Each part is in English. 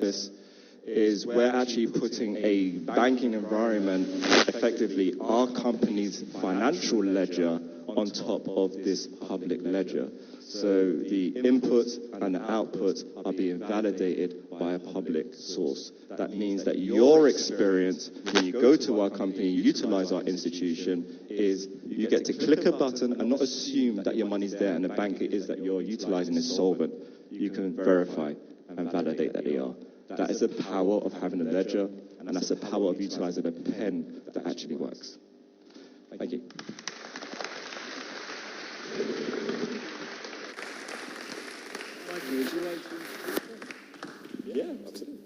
purpose is we're actually putting a banking environment, effectively our company's financial ledger, on top of this public ledger. So the inputs and the outputs are being validated by a public source. That means that your experience when you go to our company, utilize our institution, is you get to click a button and not assume that your money's there and the bank it is that you're utilizing is solvent. You can verify and validate that they are. That is the power of having a ledger, and that's the power of utilizing a pen that actually works. Thank you. Yeah, absolutely.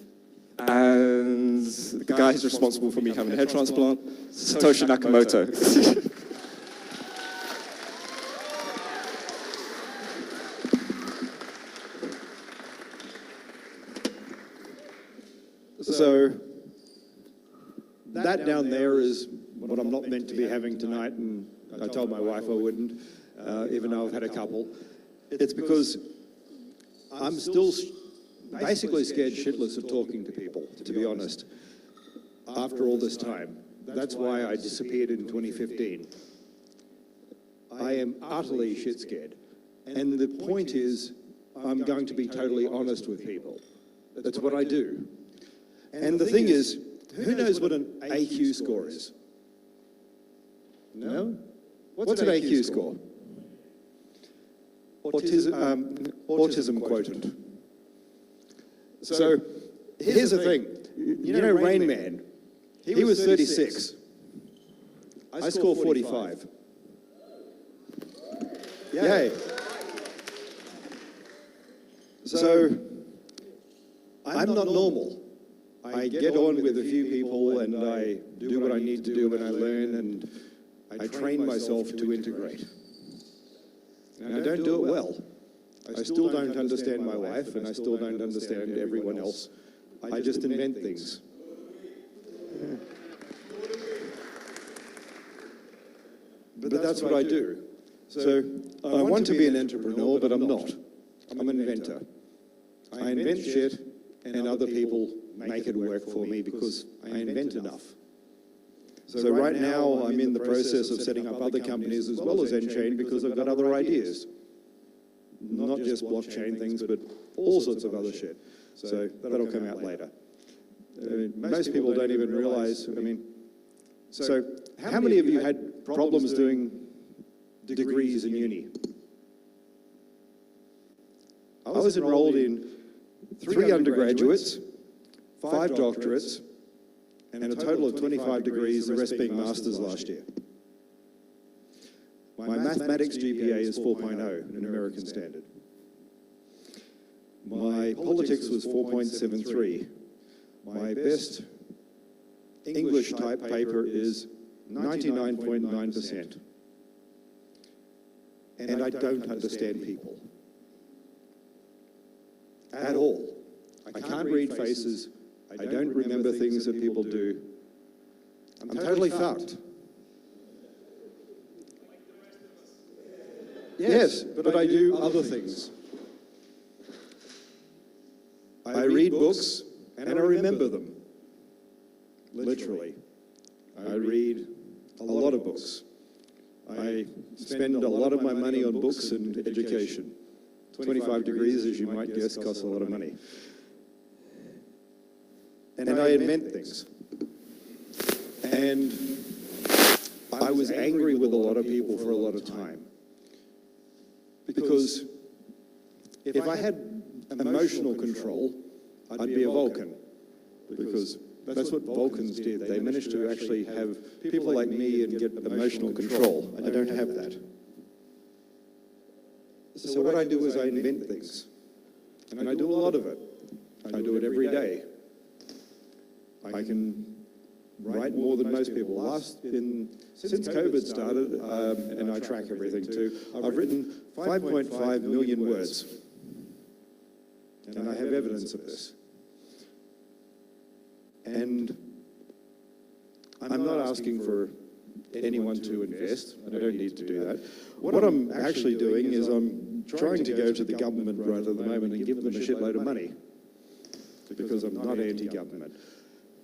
And the guy who's responsible for me having a hair transplant, Satoshi Nakamoto. So that down there is what I'm not meant to be having tonight, and I told my wife I wouldn't, even though I've had a couple. It's because I'm still basically scared shitless of talking to people, to be honest, after all this time. That's why I disappeared in 2015. I am utterly shit scared. And the point is, I'm going to be totally honest with people. That's what I do. And the thing is, who knows what an AQ score is? No? What's an AQ score? Autism quotient. So here's the thing. You know Rain Man? He was 36. I score 45. Yay. So I'm not normal. I get on with a few people and I do what I need to do and I learn and I train myself to integrate. And I don't do it well. I still don't understand my wife and I still don't understand everyone else. I just invent things. Yeah. But that's what I do. So I want to be an entrepreneur, but I'm not. I'm an inventor. I invent shit and other people make it work for me because I invent enough. So right now I'm in the process of setting up other companies as well as Enchain because I've got other ideas. Not just blockchain things, but all sorts of other shit. So that'll come out later. Most people don't even realize, so how many of you had problems doing degrees in uni? I was enrolled in 3 undergraduates, 5 doctorates, and a total of 25 degrees, the rest being masters last year. My mathematics GPA is 4.0 in American Standard. My politics was 4.73. My best English type paper is 99.9%. And I don't understand people. At all. I can't read faces. I don't remember things that people do. I'm totally fucked. Yes, but I do other things. I read books and I remember them. Literally. I read a lot of books. I spend a lot of my money on books and education. 25 degrees, as you might guess, costs a lot of money. And I invent things. And I was angry with a lot of people for a lot of time. Because if I had emotional control, I'd be a Vulcan. Because that's what Vulcans did. They managed to actually have people like me and get emotional control. I don't have that. So what I do is I invent things. And I do a lot of it. I do it every day. I can write more than most people. Since COVID started, and I track everything too, I've written 5.5 million words. And I have evidence of this. And I'm not asking for anyone to invest. I don't need to do that. What I'm actually doing is I'm trying to go to the government right at the moment and give them a shitload of money. because I'm not anti-government.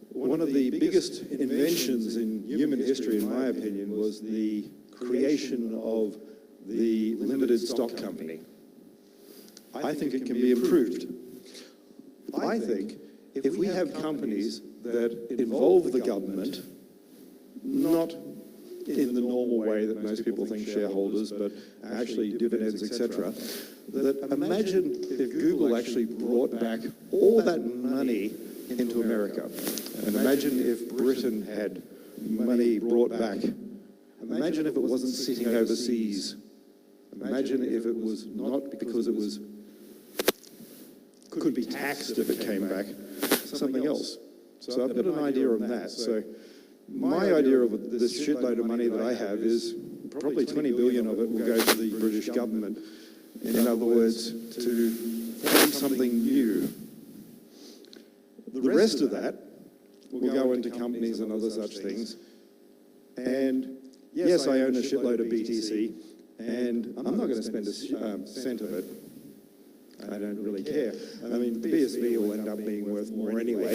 One of the biggest inventions in human history, in my opinion, was the creation of the limited stock company. I think it can be improved. I think if we have companies that involve the government, not in the normal way that most people think shareholders, but actually dividends, etc., that imagine if Google actually brought back all that money into America. And imagine if Britain had money brought back. Imagine if it wasn't sitting overseas. Imagine if it was not because it was could be taxed if it came back, something else. So I've got an idea on that. So my idea of this shitload of money that I have is probably 20 billion of it will go to the British government. In other words, to form something new. The rest of that will go into companies and other such things. And yes, I own a shitload of BTC, and I'm not going to spend a cent of it. I don't really care. I mean, BSV will end up being worth more anyway.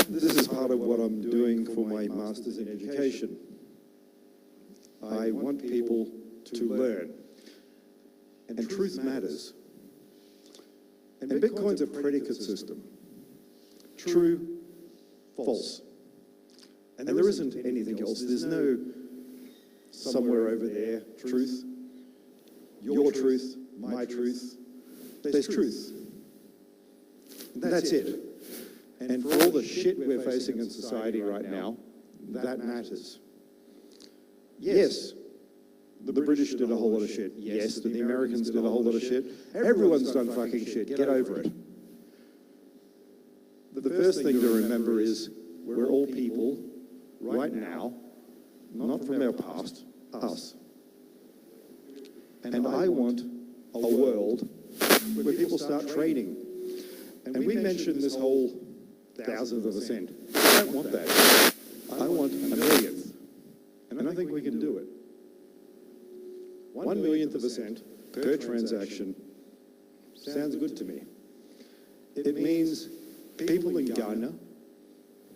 This is part of what I'm doing for my Masters in Education. I want people to learn. And truth matters. And Bitcoin's a predicate system. True, false. And there isn't anything else. There's no somewhere over there truth, your truth, my truth. There's truth. That's it. And for all the shit we're facing in society right now, that matters. Yes, the British did a whole lot of shit. Yes, the Americans did a whole lot of shit. Everyone's done fucking shit. Get over it. The first thing to remember is we're all people right now, not from our past, us. And I want a world where people start trading. And we mentioned this whole thousandth of a cent. I don't want that. I want a millionth. And I think we can do it. 1 millionth of a cent per transaction sounds good to me. It means people in Ghana,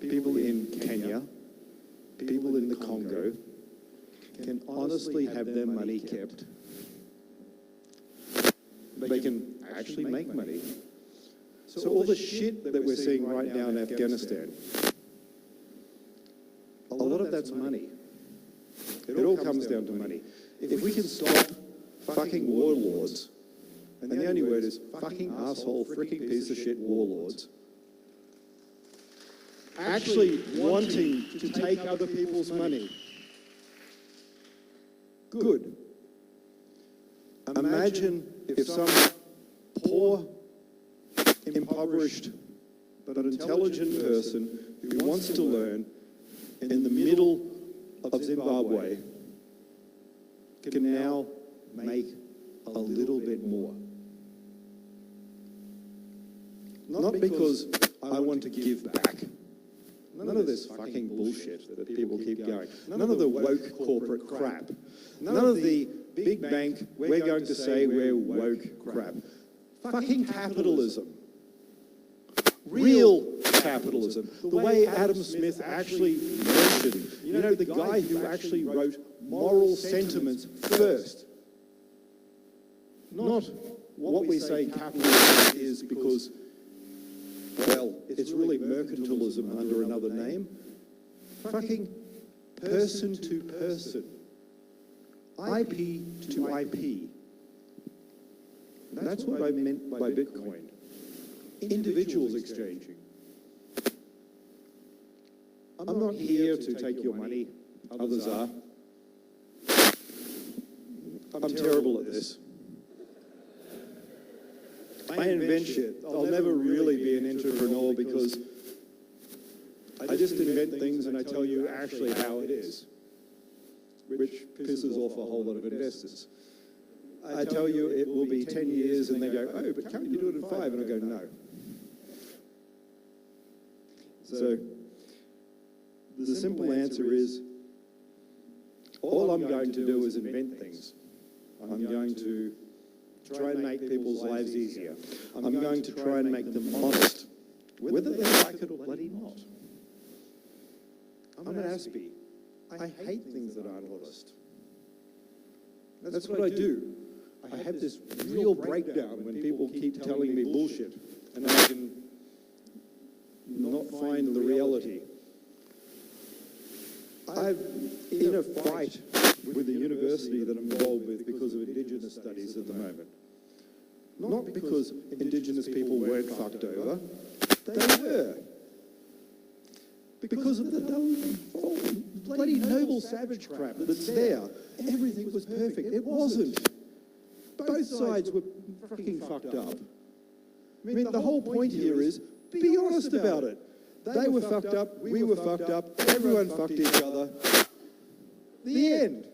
people in Kenya, people in the Congo can honestly have their money kept. They can actually make money. So all the shit that we're seeing right now in Afghanistan, a lot of that's money. It all comes down to money. If we can stop fucking warlords, and the only word is fucking asshole, freaking piece of shit warlords, actually wanting to take other people's money, good. Imagine if some poor, impoverished, but intelligent person who wants to learn in the middle of Zimbabwe can now make a little bit more. Not because I want to give back. None of this fucking bullshit that people keep going. None of the woke corporate crap. None of the big bank, we're going to say we're woke crap. Fucking capitalism. Real capitalism. The way Adam Smith actually mentioned. You know, the guy who actually wrote moral sentiments first. Not what we say capitalism is because, well, it's really mercantilism under another name. Fucking person to person. IP to IP. That's what I meant by Bitcoin. Individuals exchanging. I'm not here to take your money. Others are. I'm terrible at this. I invent shit. I'll never really be an entrepreneur because I just invent things and I tell you actually how it is, which pisses off a whole lot of investors. I tell you it will be 10 years and they go, oh, but can't you do it in 5? And I go, no. So the simple answer is, all I'm going to do is invent things. I'm going to try and make people's lives easier. I'm going to try and make them honest, whether they like it or bloody not. I'm an Aspie. I hate things that aren't honest. That's what I do. I have this real breakdown when people keep telling me bullshit and I can not find the reality. I'm in a fight with the university that I'm involved with because of Indigenous studies at the moment. Not because Indigenous people weren't fucked over, they were. Because of the bloody noble savage crap that's there. Everything was perfect. It wasn't. Both sides were fucking fucked up. I mean, the whole point here is, be honest about it. They were fucked up, we were fucked up, everyone fucked each other. The end.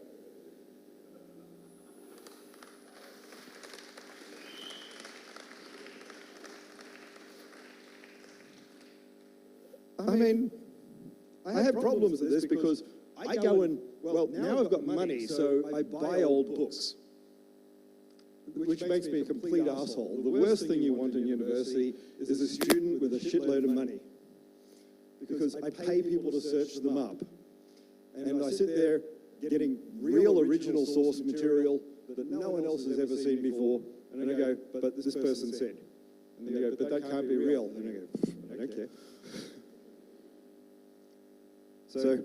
I mean, I have problems with this because I go and, well, now I've got money, so I buy old books, which makes me a complete asshole. The worst thing you want in university is a student with a shitload of money, because I pay people to search them up. And I sit there getting real original source material that no one else has ever seen before, and I go, but this person said. And they go, but that can't be real. And I go, I don't care. So,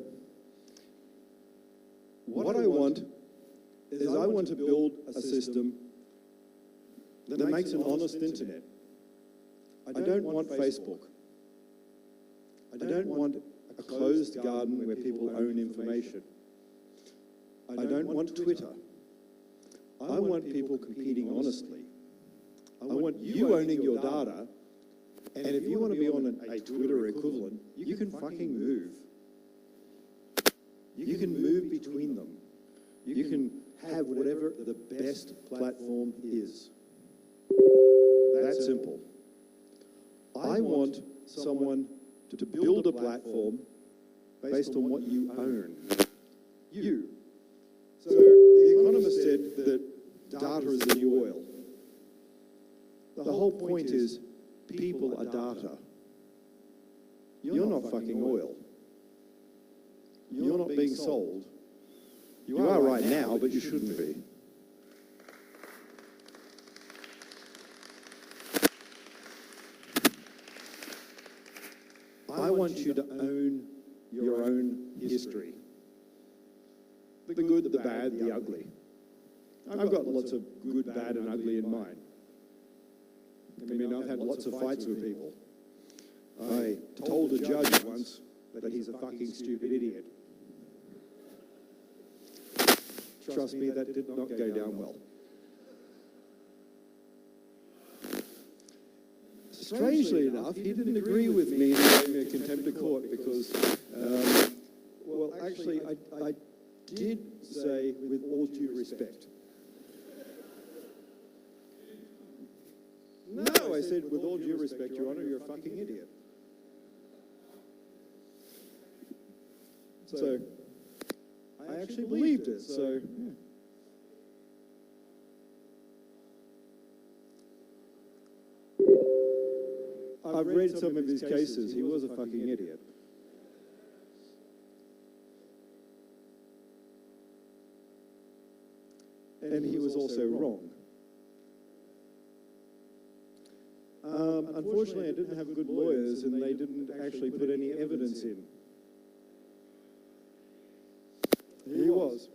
what I want is I want to build a system that makes an honest internet. I don't want Facebook. I don't want a closed garden where people own information. I don't want Twitter. I want people competing honestly. I want you owning your data, and if you want to be on a Twitter equivalent, you can fucking move. You can move between them. You can have whatever the best platform is. That's simple. I want someone to build a platform based on what you own. You. So the Economist said that data is the new oil. The whole point is people are data. You're not fucking oil. You're not being sold. You are right now, but you shouldn't be. I want you to own your own history. The good, the bad, the ugly. I've got lots of good, bad, and ugly in mine. I mean, I've had lots of fights with people. I told a judge once that he's a fucking stupid idiot. Trust me, that did not go down well. Strangely enough, he didn't agree with me and gave me a contempt of court because, well, actually, I did say, with all due respect. No, I said, with all due respect, Your Honour, you're a fucking idiot. So, I actually believed it, so... Yeah. I've read some of his cases. He was a fucking idiot. And he was also wrong. Unfortunately, I didn't have good lawyers, and they didn't actually put any evidence in. He was.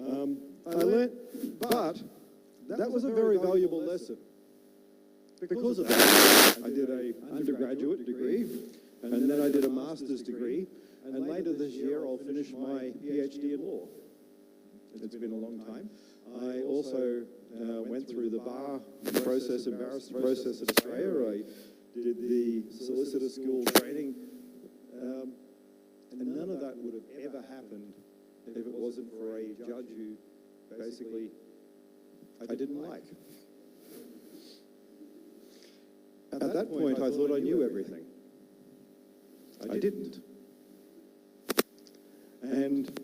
I learnt, but that was a very valuable lesson. Because of that, I did an undergraduate degree, and then I did a master's degree, and later this year I'll finish my PhD in law. It's been a long time. I also went through the bar process and barrister process in Australia. I did the solicitor school training, and none of that would have ever happened if it wasn't for a judge who basically I didn't like. At that point, I thought I knew everything. I didn't. And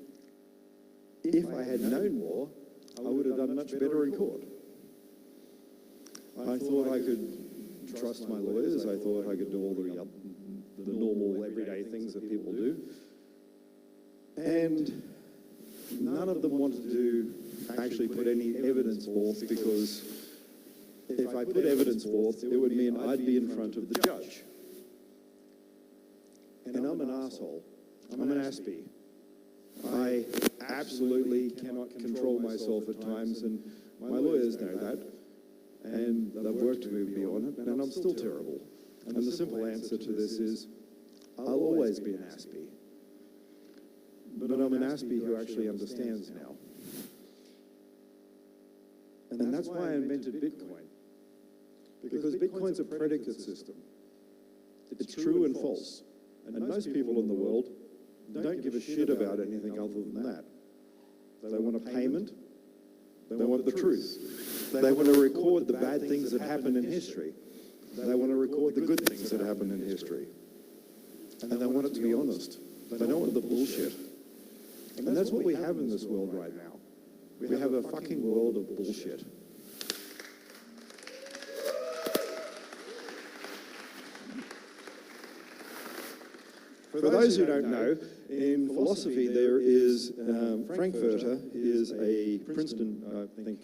if I had known more, I would have done much better in court. I thought I could trust my lawyers. I thought I could do all the normal everyday things that people do. And none of them wanted to actually put any evidence forth, because if I put evidence forth, it would mean I'd be in front of the judge. And I'm an asshole. I'm an aspie. I absolutely cannot control myself at times, and my lawyers know that. And they've worked with me on it, and I'm still terrible. And the simple answer to this is, I'll always be an aspie. But I'm an aspie who actually understands now. And that's why I invented Bitcoin. Because Bitcoin's a predicate system. It's true and false. And most people in the world don't give a shit about anything other than that. They want a payment. They want the truth. They want to record the bad things that happened in history. They want to record the good things that happened in history. And they want it to be honest. They don't want the bullshit. And that's what we have in this world right now. We have a fucking world of bullshit. For those who don't know, in philosophy there is, Frankfurter is a Princeton, I think,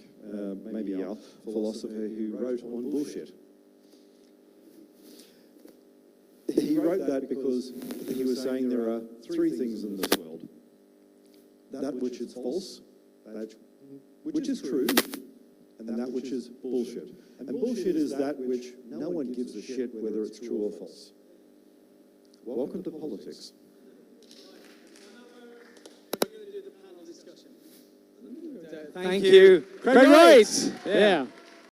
maybe Yale, philosopher who wrote on bullshit. He wrote that because he was saying there are three things in this world. That which is false, that which is true, and that which is bullshit. And bullshit is that which no one gives a shit whether it's true or false. Welcome to politics. Thank you. Great. Yeah.